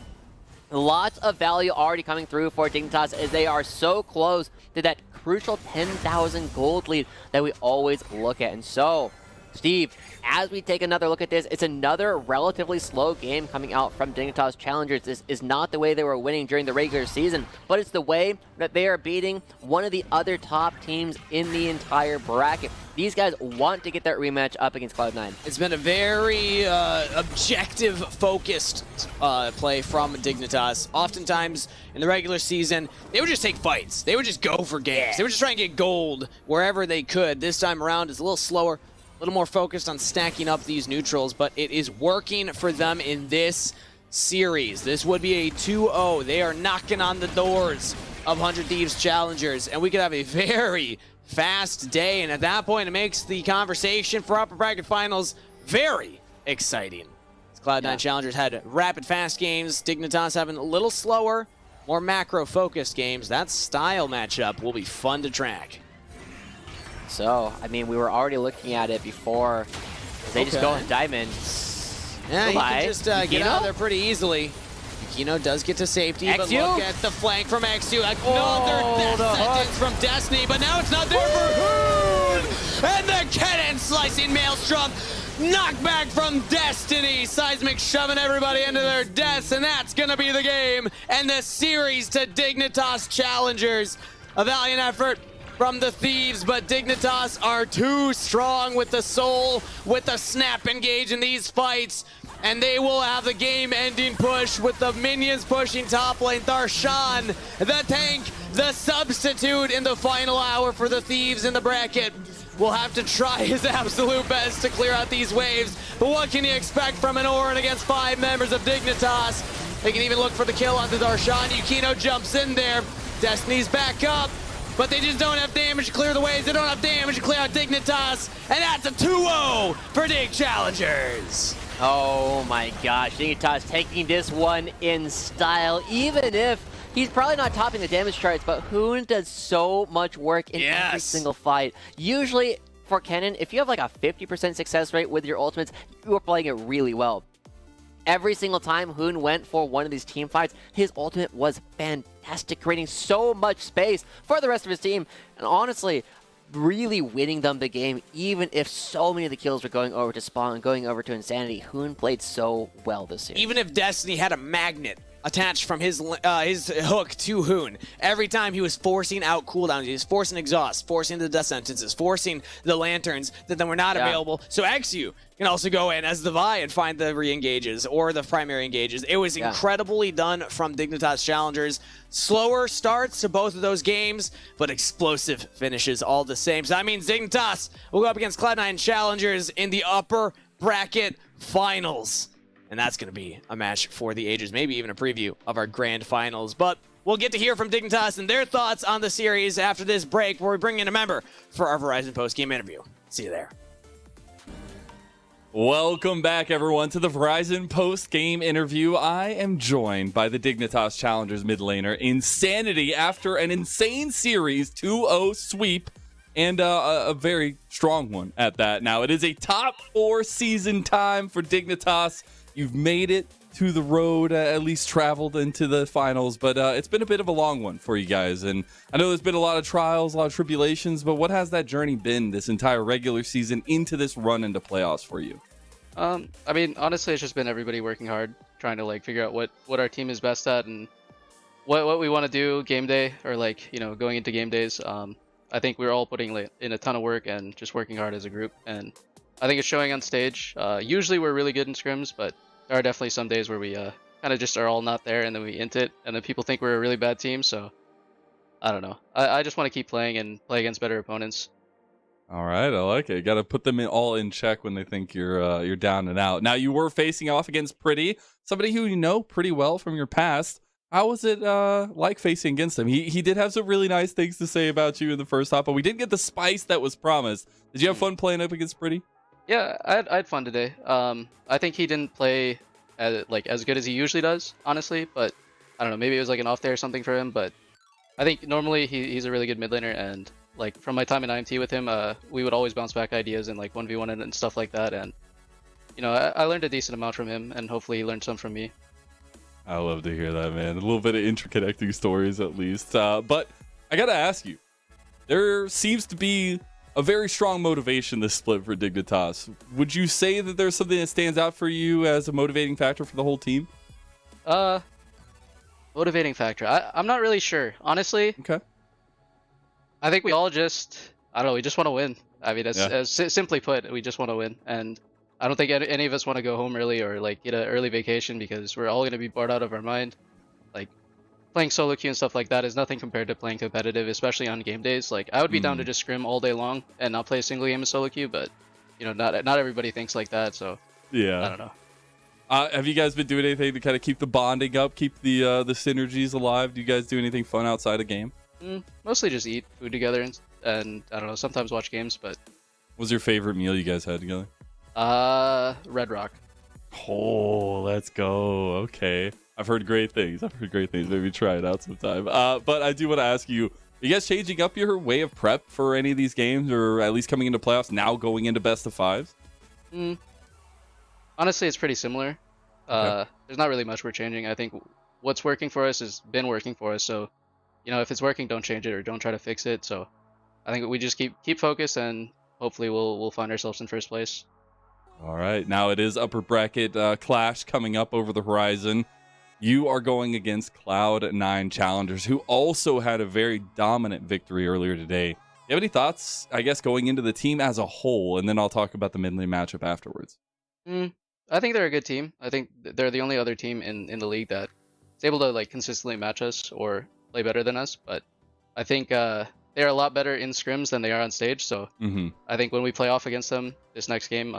lots of value already coming through for Dignitas as they are so close to that crucial 10,000 gold lead that we always look at. And so, Steve, as we take another look at this, it's another relatively slow game coming out from Dignitas Challengers. This is not the way they were winning during the regular season, but it's the way that they are beating one of the other top teams in the entire bracket. These guys want to get that rematch up against Cloud9. It's been a very objective, focused play from Dignitas. Oftentimes in the regular season, they would just take fights. They would just go for games. They would just try and get gold wherever they could. This time around, it's a little slower, a little more focused on stacking up these neutrals, but it is working for them in this series. This would be a 2-0. They are knocking on the doors of 100 Thieves Challengers, and we could have a very fast day, and at that point, it makes the conversation for upper bracket finals very exciting. Cloud9 Challengers had rapid, fast games. Dignitas having a little slower, more macro-focused games. That style matchup will be fun to track. So, I mean, we were already looking at it before. They just go on Diamond. Yeah, he can just get out of there pretty easily. Yukino does get to safety, but look at the flank from XU. Another death sentence from Destiny, but now it's not there for Hoon! And the cannon slicing Maelstrom. Knockback from Destiny. Seismic shoving everybody into their deaths, and that's going to be the game. And the series to Dignitas Challengers. A valiant effort from the Thieves, but Dignitas are too strong with the soul, with the snap engage in these fights, and they will have the game-ending push with the minions pushing top lane. Darshan, the tank, the substitute in the final hour for the Thieves in the bracket, will have to try his absolute best to clear out these waves, but what can you expect from an Orin against 5 members of Dignitas? They can even look for the kill onto Darshan. Yukino jumps in there. Destiny's back up, but they just don't have damage to clear the waves. They don't have damage to clear out Dignitas, and that's a 2-0 for Dig Challengers. Oh my gosh, Dignitas taking this one in style, even if he's probably not topping the damage charts, but Hoon does so much work in every single fight. Usually, for Kennen, if you have like a 50% success rate with your ultimates, you are playing it really well. Every single time Hoon went for one of these team fights, his ultimate was fantastic, creating so much space for the rest of his team. And honestly, really winning them the game, even if so many of the kills were going over to Spawn and going over to Insanity. Hoon played so well this year. Even if Destiny had a magnet attached from his hook to Hoon, every time he was forcing out cooldowns, he was forcing exhaust, forcing the death sentences, forcing the lanterns that then were not available. So XU can also go in as the Vi and find the re-engages or the primary engages. It was incredibly done from Dignitas Challengers. Slower starts to both of those games, but explosive finishes all the same. So that means Dignitas will go up against Cloud9 Challengers in the upper bracket finals. And that's going to be a match for the ages, maybe even a preview of our grand finals. But we'll get to hear from Dignitas and their thoughts on the series after this break, where we bring in a member for our Verizon post-game interview. See you there. Welcome back, everyone, to the Verizon post-game interview. I am joined by the Dignitas Challengers mid laner, Insanity, after an insane series, 2-0 sweep, and a very strong one at that. Now, it is a top 4 season time for Dignitas. You've made it to the road, at least traveled into the finals, but it's been a bit of a long one for you guys. And I know there's been a lot of trials, a lot of tribulations, but what has that journey been this entire regular season into this run into playoffs for you? I mean, honestly, it's just been everybody working hard, trying to like figure out what our team is best at and what we want to do game day, or like, you know, going into game days. I think we're all putting in a ton of work and just working hard as a group, and I think it's showing on stage. Usually we're really good in scrims, but there are definitely some days where we kind of just are all not there, and then we int it, and then people think we're a really bad team. So I don't know. I just want to keep playing and play against better opponents. All right, I like it. Got to put them all in check when they think you're down and out. Now, you were facing off against Pretty, somebody who you know pretty well from your past. How was it like facing against him? He did have some really nice things to say about you in the first half, but we didn't get the spice that was promised. Did you have fun playing up against Pretty? Yeah, I had fun today. I think he didn't play as good as he usually does, honestly, but I don't know, maybe it was like an off day or something for him, but I think normally he's a really good mid laner, and like from my time in IMT with him, we would always bounce back ideas and like 1v1 and stuff like that, and you know, I learned a decent amount from him, and hopefully he learned some from me. I love to hear that, man. A little bit of interconnecting stories at least. But I got to ask you, there seems to be a very strong motivation this split for Dignitas. Would you say that there's something that stands out for you as a motivating factor for the whole team? Motivating factor. I'm not really sure, honestly. Okay. I think we all just, I don't know, we just want to win. I mean, as simply put, we just want to win. And I don't think any of us want to go home early or like get an early vacation because we're all going to be bored out of our mind. Like playing solo queue and stuff like that is nothing compared to playing competitive, especially on game days. Like I would be down to just scrim all day long and not play a single game of solo queue, but you know, not everybody thinks like that. So yeah, I don't know. Have you guys been doing anything to kind of keep the bonding up, keep the synergies alive? Do you guys do anything fun outside of game? Mostly just eat food together and I don't know, sometimes watch games. But what was your favorite meal you guys had together? Red Rock. Oh, let's go. Okay, I've heard great things. Maybe try it out sometime. But I do want to ask you, are you guys changing up your way of prep for any of these games, or at least coming into playoffs now, going into best of fives? Honestly, it's pretty similar. Okay. There's not really much we're changing. I think what's working for us has been working for us. So, you know, if it's working, don't change it or don't try to fix it. So, I think we just keep focused and hopefully we'll find ourselves in first place. All right, now it is upper bracket clash coming up over the horizon. You are going against Cloud9 Challengers, who also had a very dominant victory earlier today. You have any thoughts, I guess, going into the team as a whole? And then I'll talk about the mid-lane matchup afterwards. I think they're a good team. I think they're the only other team in the league that is able to like consistently match us or play better than us. But I think they're a lot better in scrims than they are on stage. So I think when we play off against them this next game,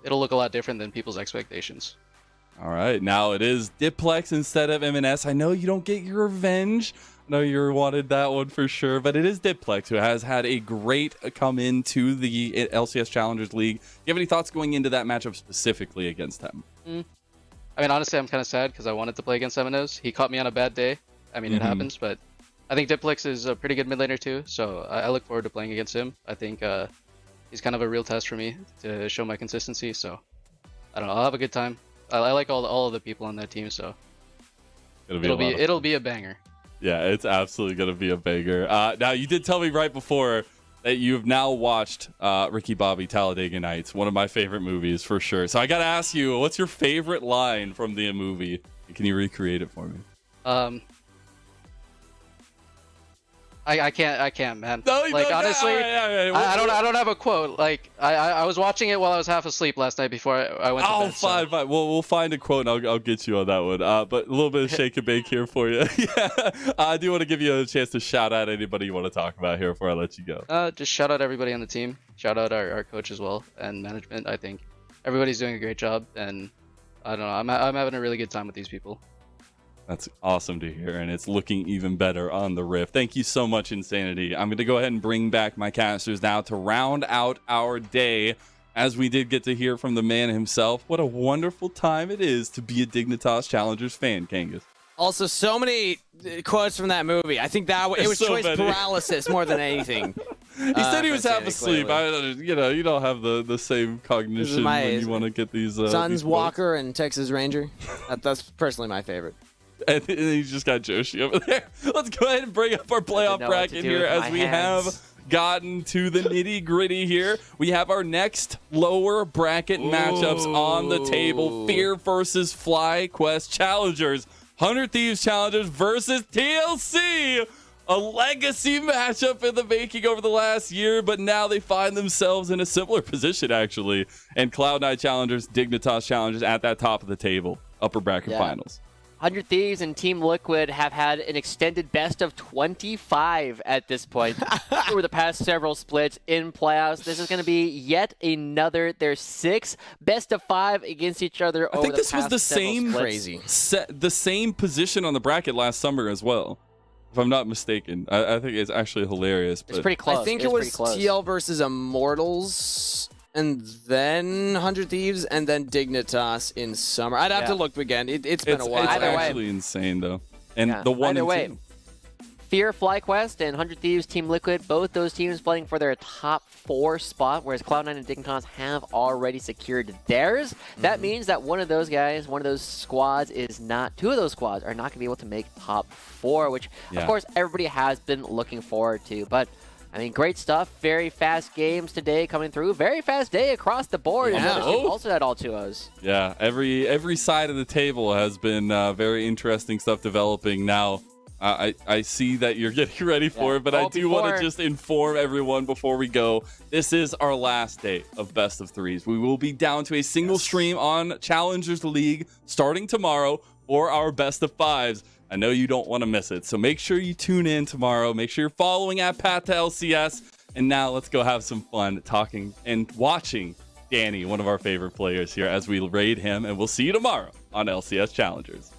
it'll look a lot different than people's expectations. All right, now it is Diplex instead of MNS. I know you don't get your revenge. I know you wanted that one for sure, but it is Diplex who has had a great come into the LCS Challengers League. Do you have any thoughts going into that matchup specifically against him? I mean, honestly, I'm kind of sad because I wanted to play against MNS. He caught me on a bad day. I mean, it happens, but I think Diplex is a pretty good mid laner too, so I look forward to playing against him. I think he's kind of a real test for me to show my consistency, so I don't know. I'll have a good time. I like all of the people on that team, so it'll be a banger. Yeah, it's absolutely going to be a banger. Now, you did tell me right before that you have now watched Ricky Bobby Talladega Nights, one of my favorite movies for sure. So I got to ask you, what's your favorite line from the movie? Can you recreate it for me? I can't, man. No, like honestly, I don't have a quote. Like I was watching it while I was half asleep last night before I went to bed. Fine. We'll find a quote and I'll get you on that one. But a little bit of shake and bake here for you. Yeah, I do want to give you a chance to shout out anybody you want to talk about here before I let you go. Just shout out everybody on the team. Shout out our coach as well and management. I think everybody's doing a great job, and I don't know. I'm having a really good time with these people. That's awesome to hear, and it's looking even better on the Rift. Thank you so much, Insanity. I'm going to go ahead and bring back my casters now to round out our day, as we did get to hear from the man himself. What a wonderful time it is to be a Dignitas Challengers fan, Kangas. Also, so many quotes from that movie. I think that it was so choice many. paralysis more than anything. He said he was half Insanity, asleep. clearly. You don't have the same cognition when you want to get these. Suns these Walker and Texas Ranger. That's personally my favorite. And he's just got Joshi over there. Let's go ahead and bring up our playoff bracket here as we have gotten to the nitty gritty here. We have our next lower bracket matchups on the table. Fear versus FlyQuest Challengers. 100 Thieves Challengers versus TLC. A legacy matchup in the making over the last year, but now they find themselves in a similar position, actually. And Cloud9 Challengers, Dignitas Challengers at that top of the table. Upper bracket finals. 100 Thieves and Team Liquid have had an extended best of 25 at this point over the past several splits in playoffs. This is going to be yet another. There's 6 best of 5 against each other over the past I think this was the same crazy. same position on the bracket last summer as well, if I'm not mistaken. I think it's actually hilarious. It's pretty close. I think it was TL versus Immortals, and then 100 Thieves, and then Dignitas in summer. I'd have to look again. It's been a while. It's Either actually insane, though. And the one Either way, two. Fear, FlyQuest, and 100 Thieves, Team Liquid, both those teams playing for their top 4 spot, whereas Cloud9 and Dignitas have already secured theirs. That means that one of those guys, one of those squads is not, 2 of those squads are not going to be able to make top 4, which, of course, everybody has been looking forward to. But I mean, great stuff. Very fast games today coming through. Very fast day across the board. Yeah. Also had all 2-0s. Yeah, every side of the table has been very interesting stuff developing now. I see that you're getting ready for it, but I do want to just inform everyone before we go. This is our last day of Best of Threes. We will be down to a single stream on Challengers League starting tomorrow for our Best of Fives. I know you don't want to miss it, so make sure you tune in tomorrow. Make sure you're following at Path to LCS. And now let's go have some fun talking and watching Danny, one of our favorite players here, as we raid him. And we'll see you tomorrow on LCS Challengers.